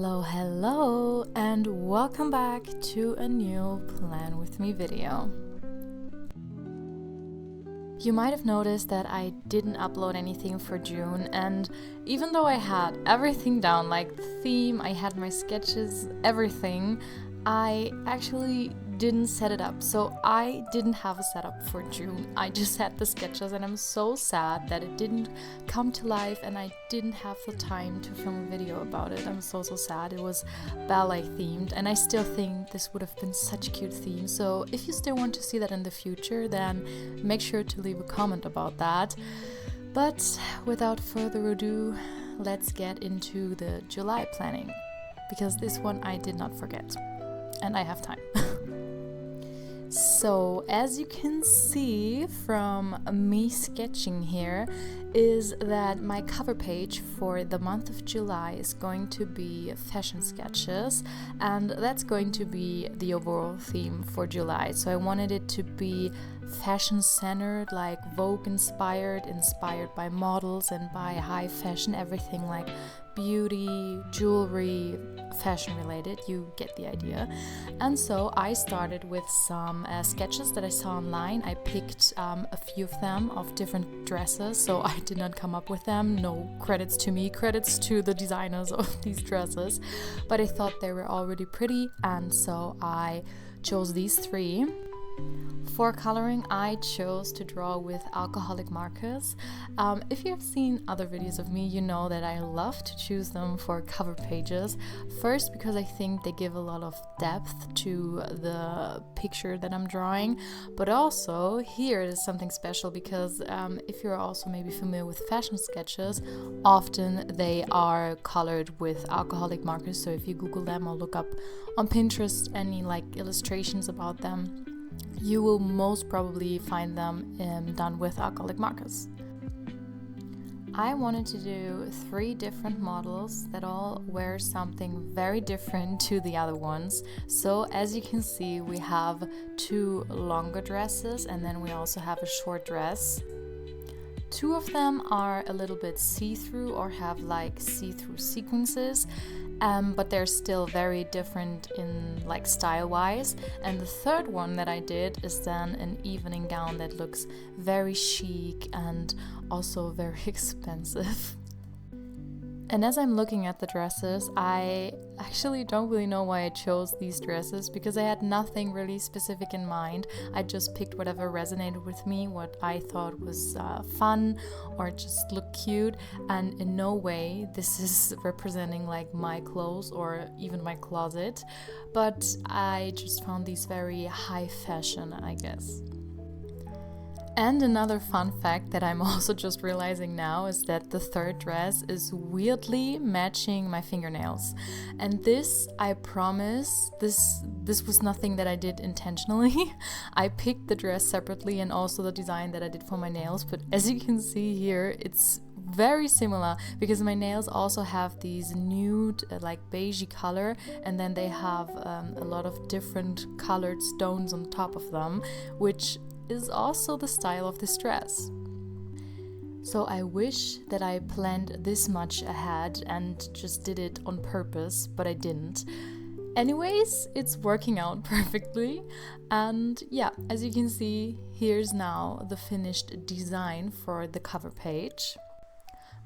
Hello, and welcome back to a new Plan With Me video. You might have noticed that I didn't upload anything for June, and even though I had everything down, like the theme, I had my sketches, everything, I actually didn't set it up. So I didn't have a setup for June. I just had the sketches, and I'm so sad that it didn't come to life and I didn't have the time to film a video about it. I'm so sad. It was ballet themed, and I still think this would have been such a cute theme. So if you still want to see that in the future, then make sure to leave a comment about that. But without further ado, let's get into the July planning, because this one I did not forget and I have time. So, as you can see from me sketching here, is that my cover page for the month of July is going to be fashion sketches, and that's going to be the overall theme for July. So I wanted it to be fashion centered, like Vogue inspired by models and by high fashion, everything like beauty, jewelry, fashion related, you get the idea. And so I started with some sketches that I saw online. I picked a few of them of different dresses, so I did not come up with them. No credits to me, credits to the designers of these dresses. But I thought they were all really pretty, and so I chose these three. For coloring, I chose to draw with alcoholic markers. If you have seen other videos of me, you know that I love to choose them for cover pages. First, because I think they give a lot of depth to the picture that I'm drawing, but also here is something special because if you're also maybe familiar with fashion sketches, often they are colored with alcoholic markers. So if you Google them or look up on Pinterest any like illustrations about them, you will most probably find them done with alcoholic markers. I wanted to do 3 different models that all wear something very different to the other ones. So as you can see, we have 2 longer dresses, and then we also have a short dress. 2 of them are a little bit see-through or have like see-through sequences, but they're still very different in like style-wise. And the third one that I did is then an evening gown that looks very chic and also very expensive. And as I'm looking at the dresses, I actually don't really know why I chose these dresses, because I had nothing really specific in mind. I just picked whatever resonated with me, what I thought was fun or just looked cute, and in no way this is representing like my clothes or even my closet, but I just found these very high fashion, I guess. And another fun fact that I'm also just realizing now is that the third dress is weirdly matching my fingernails. And this, I promise, this was nothing that I did intentionally. I picked the dress separately and also the design that I did for my nails, but as you can see here, it's very similar because my nails also have these nude like beigey color, and then they have a lot of different colored stones on top of them, which is also the style of this dress. So I wish that I planned this much ahead and just did it on purpose, but I didn't. Anyways, it's working out perfectly, and yeah, as you can see, here's now the finished design for the cover page.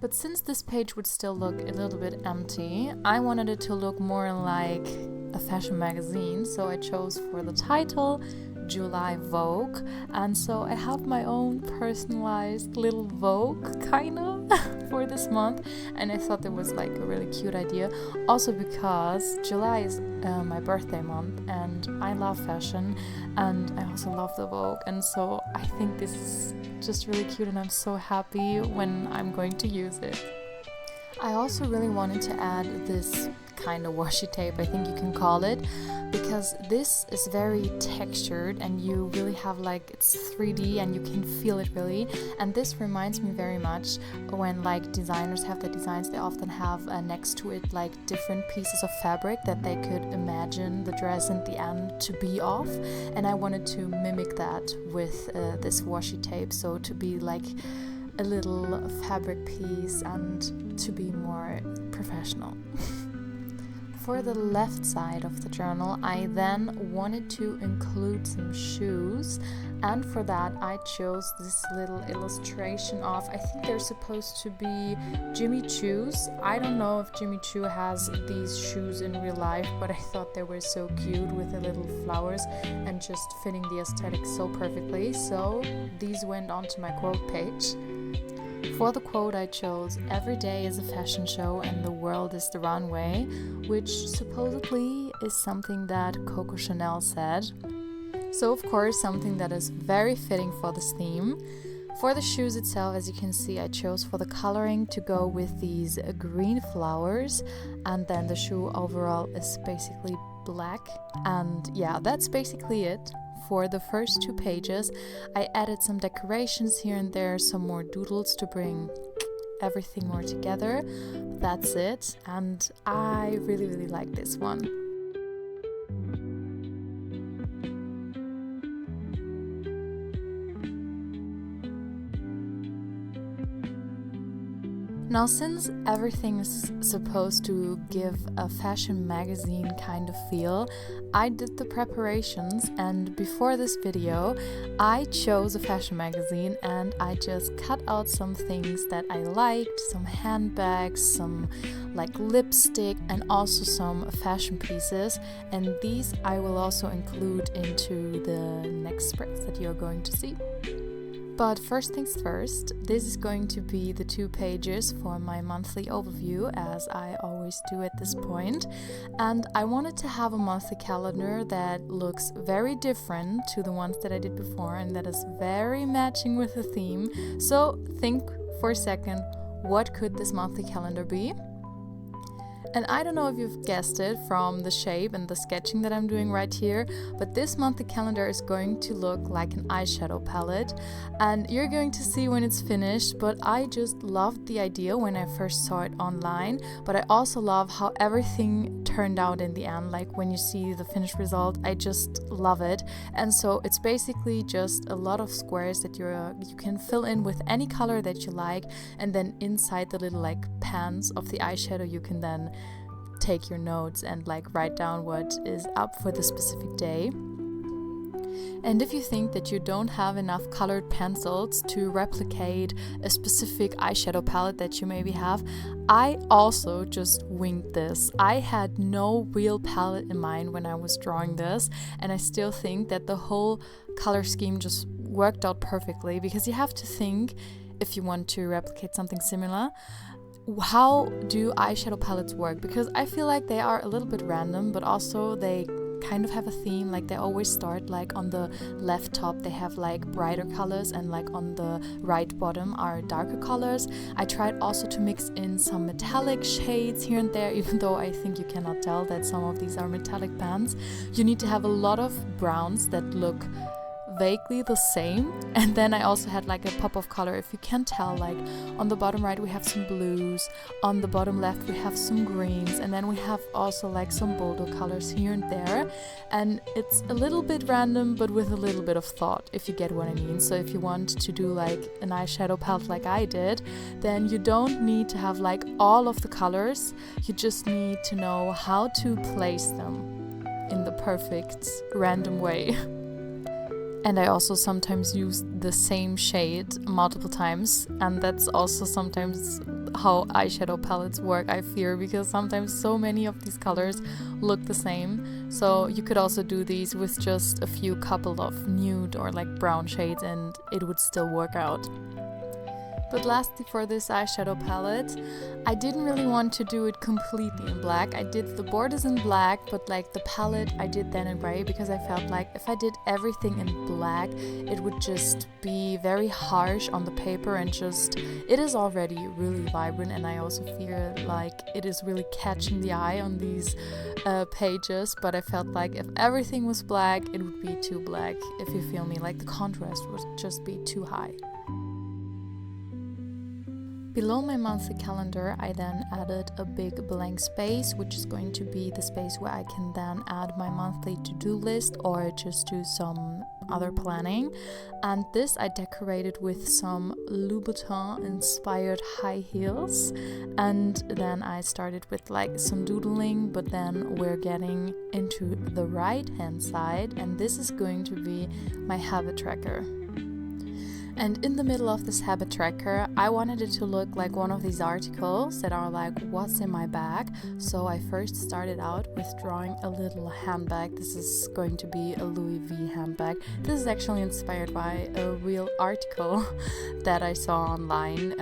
But since this page would still look a little bit empty, I wanted it to look more like a fashion magazine, so I chose for the title July Vogue, and so I have my own personalized little Vogue kind of for this month, and I thought it was like a really cute idea, also because July is my birthday month and I love fashion and I also love the Vogue, and so I think this is just really cute and I'm so happy when I'm going to use it. I also really wanted to add this kind of washi tape, I think you can call it, because this is very textured and you really have like, it's 3D and you can feel it really, and this reminds me very much when like designers have their designs, they often have next to it like different pieces of fabric that they could imagine the dress in the end to be of, and I wanted to mimic that with this washi tape, so to be like a little fabric piece and to be more professional. for the left side of the journal, I then wanted to include some shoes, and for that I chose this little illustration of, I think they're supposed to be Jimmy Choo's. I don't know if Jimmy Choo has these shoes in real life, but I thought they were so cute with the little flowers and just fitting the aesthetic so perfectly, so these went onto my quote page. For the quote I chose, "Every day is a fashion show and the world is the runway," which supposedly is something that Coco Chanel said. So of course something that is very fitting for this theme. For the shoes itself, as you can see, I chose for the coloring to go with these green flowers, and then the shoe overall is basically black, and yeah, that's basically it. For the first 2 pages, I added some decorations here and there, some more doodles to bring everything more together. That's it, and I really like this one. Now, since everything is supposed to give a fashion magazine kind of feel, I did the preparations, and before this video I chose a fashion magazine and I just cut out some things that I liked, some handbags, some like lipstick, and also some fashion pieces, and these I will also include into the next spreads that you're going to see. But first things first, this is going to be the 2 pages for my monthly overview, as I always do at this point. And I wanted to have a monthly calendar that looks very different to the ones that I did before and that is very matching with the theme. So think for a second, what could this monthly calendar be? And I don't know if you've guessed it from the shape and the sketching that I'm doing right here, but this monthly calendar is going to look like an eyeshadow palette, and you're going to see when it's finished. But I just loved the idea when I first saw it online, but I also love how everything turned out in the end. Like when you see the finished result, I just love it. And so it's basically just a lot of squares that you can fill in with any color that you like, and then inside the little like pans of the eyeshadow you can then take your notes and like write down what is up for the specific day. And if you think that you don't have enough colored pencils to replicate a specific eyeshadow palette that you maybe have, I also just winged this. I had no real palette in mind when I was drawing this, and I still think that the whole color scheme just worked out perfectly, because you have to think, if you want to replicate something similar, how do eyeshadow palettes work? Because I feel like they are a little bit random, but also they kind of have a theme. Like they always start like on the left top they have like brighter colors, and like on the right bottom are darker colors. I tried also to mix in some metallic shades here and there, even though I think you cannot tell that some of these are metallic bands. You need to have a lot of browns that look vaguely the same, and then I also had like a pop of color. If you can tell, like on the bottom right we have some blues, on the bottom left we have some greens, and then we have also like some bolder colors here and there, and it's a little bit random but with a little bit of thought, if you get what I mean. So if you want to do like an eyeshadow palette like I did, then you don't need to have like all of the colors, you just need to know how to place them in the perfect random way. And I also sometimes use the same shade multiple times, and that's also sometimes how eyeshadow palettes work, I fear, because sometimes so many of these colors look the same. So you could also do these with just a few couple of nude or like brown shades and it would still work out. But lastly, for this eyeshadow palette, I didn't really want to do it completely in black. I did the borders in black, but like the palette I did then in gray, because I felt like if I did everything in black, it would just be very harsh on the paper, and just, it is already really vibrant, and I also feel like it is really catching the eye on these pages. But I felt like if everything was black, it would be too black, if you feel me, like the contrast would just be too high. Below my monthly calendar, I then added a big blank space, which is going to be the space where I can then add my monthly to-do list or just do some other planning. And this I decorated with some Louboutin inspired high heels, and then I started with like some doodling, but then we're getting into the right hand side, and this is going to be my habit tracker. And in the middle of this habit tracker, I wanted it to look like one of these articles that are like, what's in my bag? So I first started out with drawing a little handbag. This is going to be a Louis V handbag. This is actually inspired by a real article that I saw online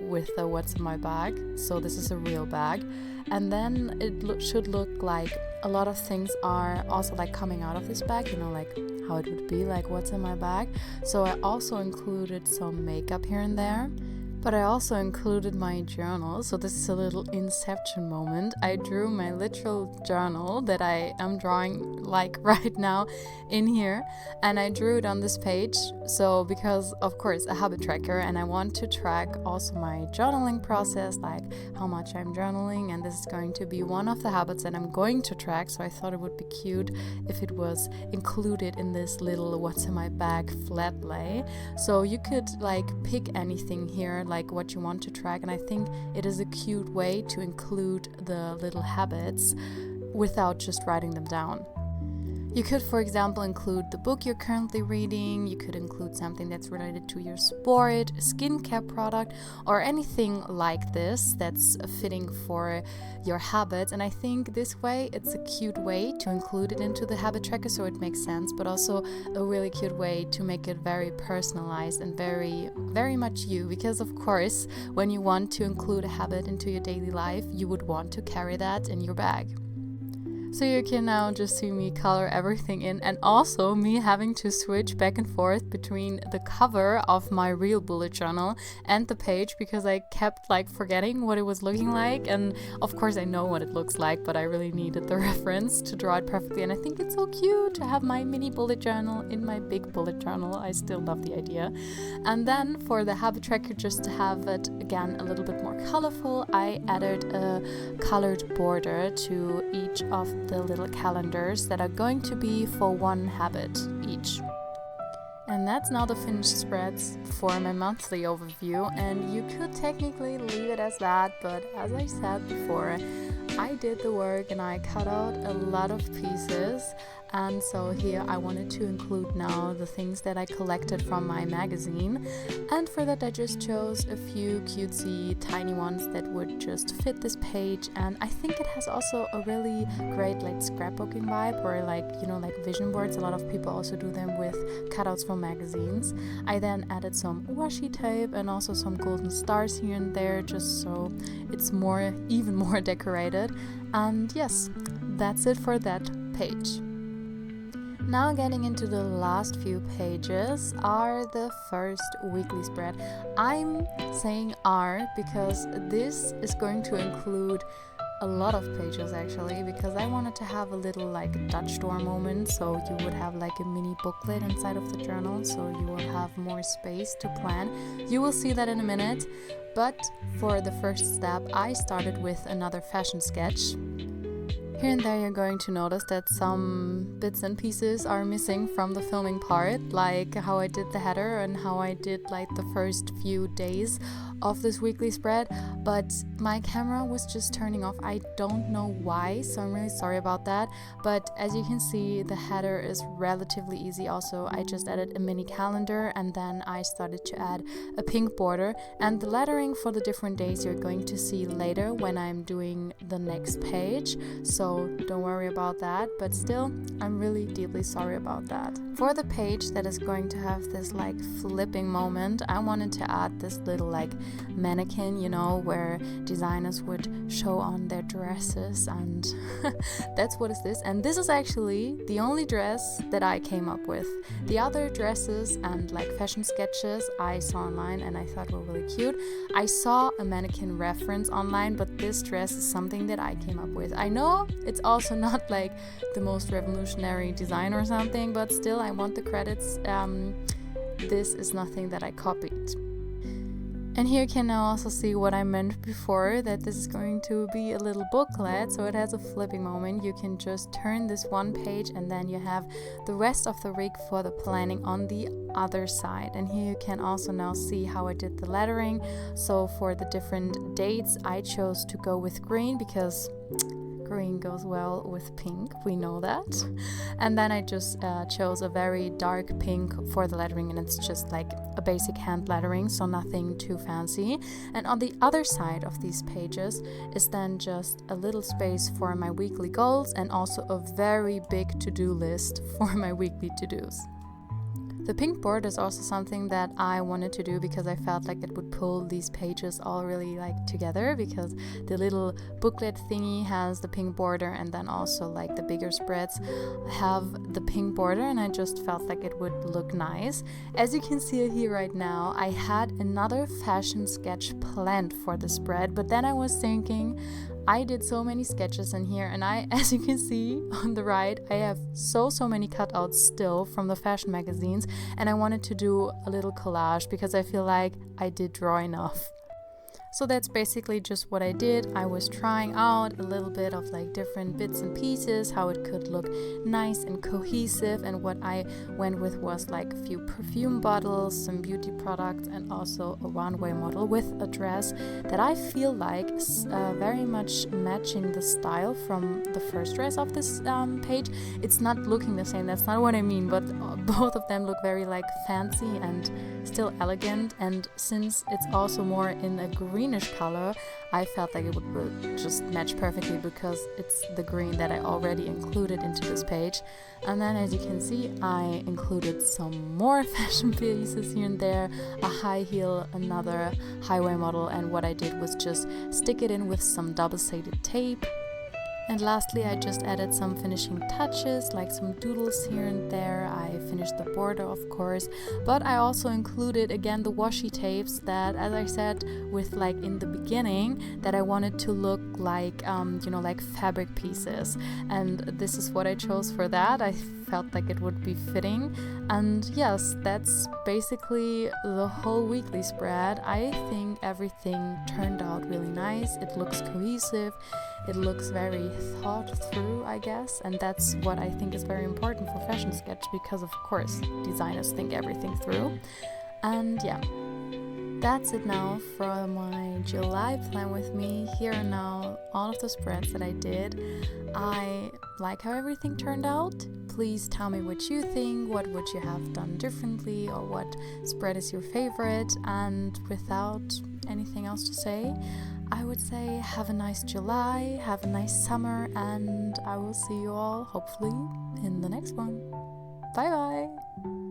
with what's in my bag. So this is a real bag. And then it should look like a lot of things are also like coming out of this bag, you know, like how it would be, like what's in my bag. So I also included some makeup here and there, but I also included my journal. So this is a little inception moment. I drew my literal journal that I am drawing like right now in here, and I drew it on this page. So because of course a habit tracker, and I want to track also my journaling process, like how much I'm journaling, and this is going to be one of the habits that I'm going to track. So I thought it would be cute if it was included in this little what's in my bag flat lay. So you could like pick anything here, like what you want to track, and I think it is a cute way to include the little habits without just writing them down. You could, for example, include the book you're currently reading. You could include something that's related to your sport, a skincare product, or anything like this that's fitting for your habits. And I think this way it's a cute way to include it into the habit tracker so it makes sense, but also a really cute way to make it very personalized and very, very much you. Because of course, when you want to include a habit into your daily life, you would want to carry that in your bag. So you can now just see me color everything in, and also me having to switch back and forth between the cover of my real bullet journal and the page, because I kept like forgetting what it was looking like. And of course I know what it looks like, but I really needed the reference to draw it perfectly. And I think it's so cute to have my mini bullet journal in my big bullet journal. I still love the idea. And then for the habit tracker, just to have it again a little bit more colorful, I added a colored border to each of the little calendars that are going to be for one habit each. And that's now the finished spreads for my monthly overview, and you could technically leave it as that, but as I said before, I did the work and I cut out a lot of pieces. And so here I wanted to include now the things that I collected from my magazine, and for that I just chose a few cutesy tiny ones that would just fit this page. And I think it has also a really great like scrapbooking vibe, or like, you know, like vision boards. A lot of people also do them with cutouts from magazines. I then added some washi tape and also some golden stars here and there, just so it's even more decorated. And yes, that's it for that page. Now getting into the last few pages are the first weekly spread. I'm saying are because this is going to include a lot of pages actually, because I wanted to have a little like Dutch door moment, so you would have like a mini booklet inside of the journal, so you will have more space to plan. You will see that in a minute, but for the first step I started with another fashion sketch. Here and there you're going to notice that some bits and pieces are missing from the filming part, like how I did the header and how I did like the first few days of this weekly spread, but my camera was just turning off. I don't know why, so I'm really sorry about that. But as you can see, the header is relatively easy. Also, I just added a mini calendar, and then I started to add a pink border, and the lettering for the different days you're going to see later when I'm doing the next page, so don't worry about that. But still, I'm really deeply sorry about that. For the page that is going to have this like flipping moment, I wanted to add this little like mannequin, you know, where designers would show on their dresses, and that's what is this. And this is actually the only dress that I came up with. The other dresses and like fashion sketches I saw online and I thought were really cute. I saw a mannequin reference online, but this dress is something that I came up with. I know it's also not like the most revolutionary design or something, but still I want the credits. This is nothing that I copied. And here you can now also see what I meant before, that this is going to be a little booklet, so it has a flipping moment. You can just turn this one page and then you have the rest of the week for the planning on the other side. And here you can also now see how I did the lettering. So for the different dates, I chose to go with green because green goes well with pink, we know that. And then I just chose a very dark pink for the lettering, and it's just like a basic hand lettering, so nothing too fancy. And on the other side of these pages is then just a little space for my weekly goals and also a very big to-do list for my weekly to-dos. The pink board is also something that I wanted to do because I felt like it would pull these pages all really like together, because the little booklet thingy has the pink border and then also like the bigger spreads have the pink border, and I just felt like it would look nice. As you can see here right now, I had another fashion sketch planned for the spread, but then I was thinking I did so many sketches in here, and as you can see on the right, I have so many cutouts still from the fashion magazines, and I wanted to do a little collage because I feel like I did draw enough. So that's basically just what I did. I was trying out a little bit of like different bits and pieces, how it could look nice and cohesive, and what I went with was like a few perfume bottles, some beauty products, and also a runway model with a dress that I feel like is very much matching the style from the first dress of this page. It's not looking the same, that's not what I mean, but both of them look very like fancy and still elegant, and since it's also more in a greenish color, I felt like it would just match perfectly because it's the green that I already included into this page. And then as you can see, I included some more fashion pieces here and there, a high heel, another highway model, and what I did was just stick it in with some double-sided tape. And lastly, I just added some finishing touches, like some doodles here and there. I finished the border, of course, but I also included again the washi tapes that, as I said with like in the beginning, that I wanted to look like like fabric pieces, and this is what I chose for that. I felt like it would be fitting, and yes, that's basically the whole weekly spread. I think everything turned out really nice. It looks cohesive, it looks very thought through, I guess, and that's what I think is very important for fashion sketch, because of course designers think everything through. And yeah, that's it now for my July plan with me. Here are now all of the spreads that I did. I like how everything turned out. Please tell me what you think, what would you have done differently, or what spread is your favorite. And without anything else to say, I would say have a nice July, have a nice summer, and I will see you all hopefully in the next one. Bye bye!